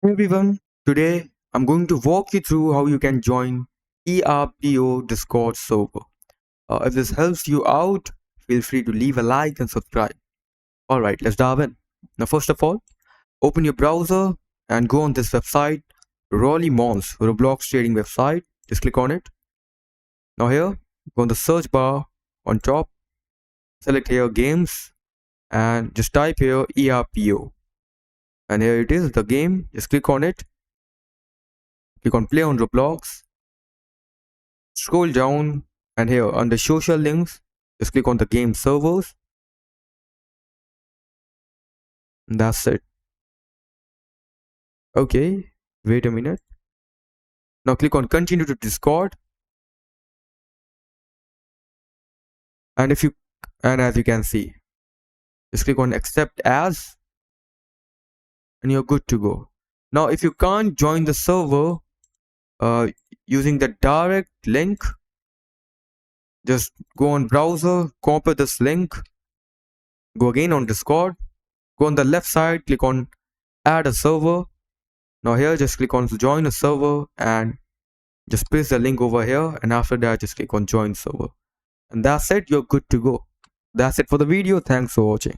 Hey everyone, today I'm going to walk you through how you can join E.R.P.O Discord server. If this helps you out, feel free to leave a like and subscribe. Alright, let's dive in. Now, first of all, open your browser and go on this website, Rolly Mons, Roblox trading website. Just click on it. Now, here, go on the search bar on top, select here games, and just type here E.R.P.O. And here it is, the game. Just click on it. Click on play on Roblox. Scroll down and here under social links, just click on the game servers. And that's it. Okay, wait a minute. Now click on continue to Discord. And as you can see, just click on accept as and you're good to go. Now if you can't join the server uh, using the direct link, just go on browser, copy this link, go again on Discord, go on the left side, click on add a server. Now here just click on join a server and just paste the link over here, and after that just click on join server, and that's it, you're good to go. That's it for the video. Thanks for watching.